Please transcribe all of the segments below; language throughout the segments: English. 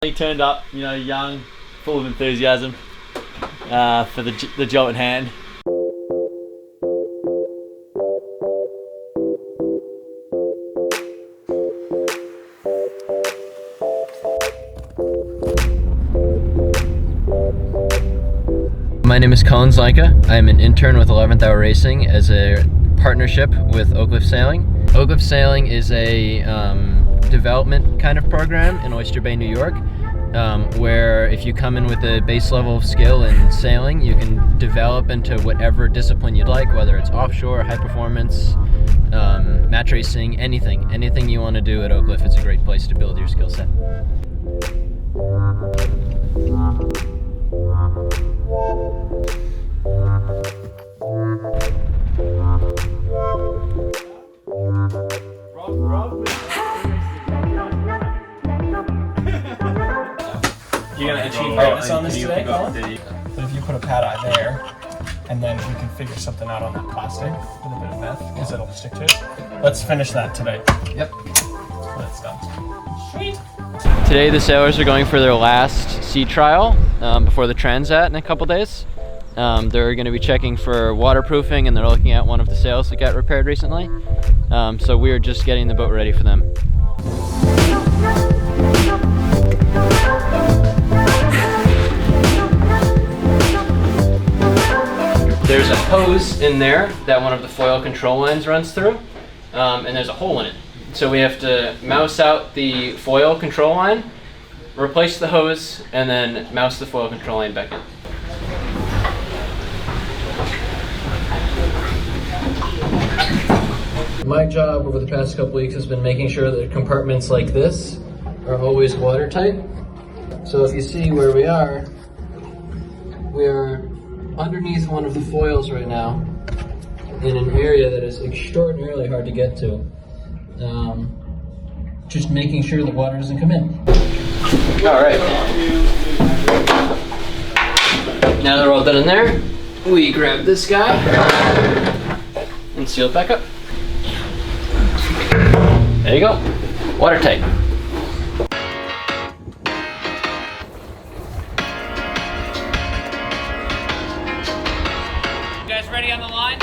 He turned up, you know, young, full of enthusiasm for the job at hand. My name is Colin Zlanka. I'm an intern with 11th Hour Racing as a partnership with Oakcliff Sailing. Oakcliff Sailing is a development kind of program in Oyster Bay, New York, where if you come in with a base level of skill in sailing, you can develop into whatever discipline you'd like, whether it's offshore, high performance, match racing, anything you want to do at Oakcliff. It's a great place to build your skill set. You're going to achieve greatness on this today, Colin? But if you put a pad eye there, and then we can figure something out on that plastic with a bit of meth, because it'll stick to it. Let's finish that today. Yep. That's done. Sweet. Today the sailors are going for their last sea trial before the Transat in a couple days. They're going to be checking for waterproofing, and they're looking at one of the sails that got repaired recently. So we're just getting the boat ready for them. There's a hose in there that one of the foil control lines runs through, and there's a hole in it. So we have to mouse out the foil control line, replace the hose, and then mouse the foil control line back in. My job over the past couple weeks has been making sure that compartments like this are always watertight. So if you see where we are underneath one of the foils right now in an area that is extraordinarily hard to get to. Just making sure the water doesn't come in. All right. Now they're all done in there, we grab this guy and seal it back up. There you go, watertight. You guys ready on the line?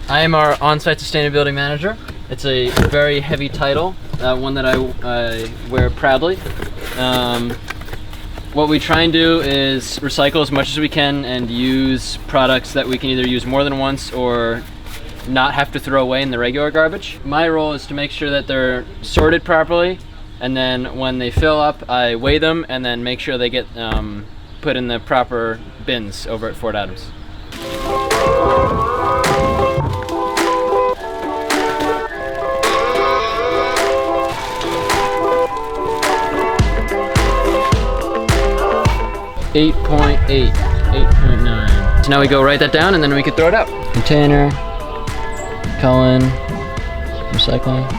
I am our on-site sustainability manager. It's a very heavy title, one that I wear proudly. What we try and do is recycle as much as we can and use products that we can either use more than once or not have to throw away in the regular garbage. My role is to make sure that they're sorted properly, and then when they fill up, I weigh them and then make sure they get put in the proper bins over at Fort Adams. 8.8, 8.9. So now we go write that down and then we can throw it out. Container, Cullen, recycling.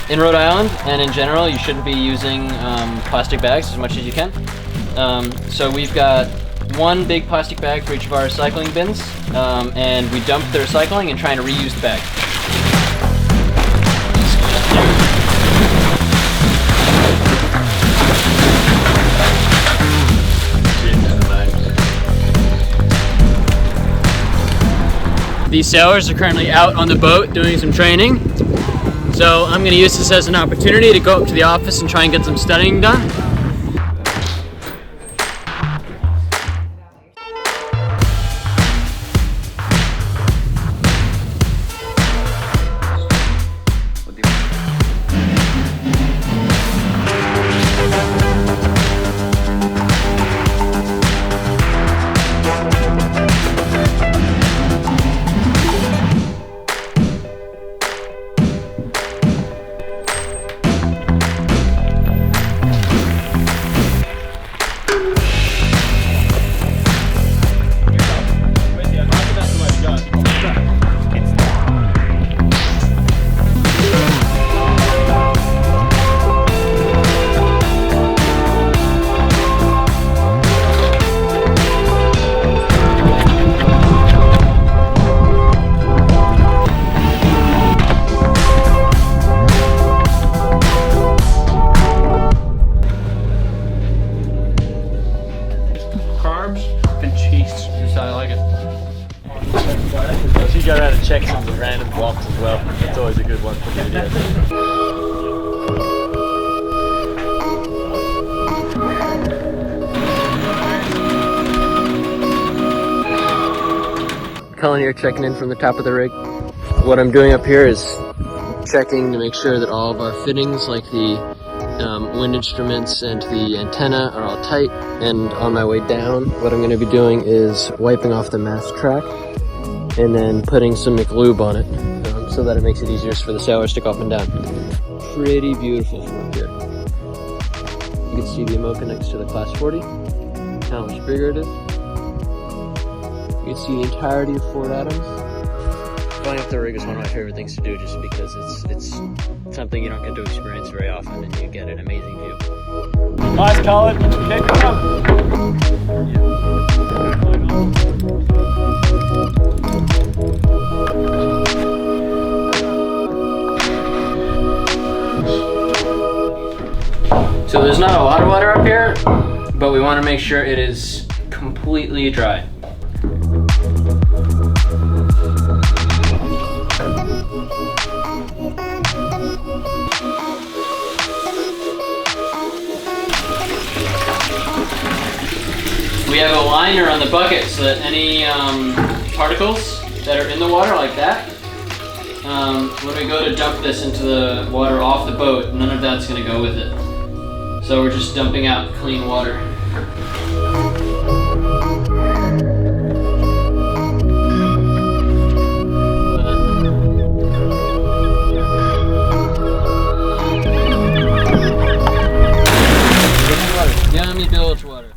In Rhode Island and in general, you shouldn't be using plastic bags as much as you can. So we've got one big plastic bag for each of our recycling bins, and we dump the recycling and try to reuse the bag. These sailors are currently out on the boat doing some training. So I'm going to use this as an opportunity to go up to the office and try and get some studying done. like it. You go around and check some of the random blocks as well. It's always a good one for the video. Colin here checking in from the top of the rig. What I'm doing up here is checking to make sure that all of our fittings, like the wind instruments and the antenna, are all tight. And on my way down, what I'm going to be doing is wiping off the mast track and then putting some McLube on it so that it makes it easier for the sailors to go up and down. Pretty beautiful from up here. You can see the Imoca next to the Class 40, how much bigger it is. You can see the entirety of Fort Adams. Going up the rig is one of my favorite things to do just because it's something you don't get to experience very often and you get an amazing view. Nice, Colin. Keep it up. So there's not a lot of water up here, but we want to make sure it is completely dry. We have a liner on the bucket so that any particles that are in the water like that, when we go to dump this into the water off the boat, none of that's going to go with it. So we're just dumping out clean water. Yummy bilge water.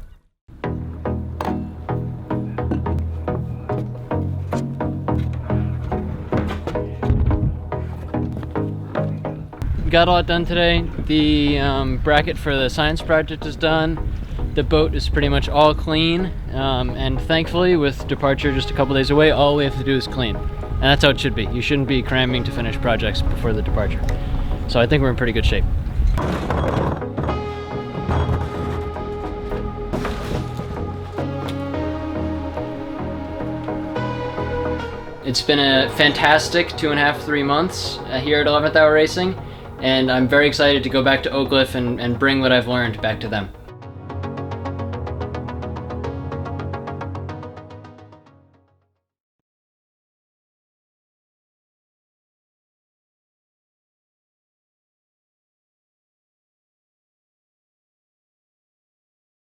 Got all done today. The bracket for the science project is done. The boat is pretty much all clean, and thankfully with departure just a couple days away, all we have to do is clean. And that's how it should be. You shouldn't be cramming to finish projects before the departure. So I think we're in pretty good shape. It's been a fantastic 2.5, 3 months here at 11th Hour Racing, and I'm very excited to go back to Oakcliff and bring what I've learned back to them.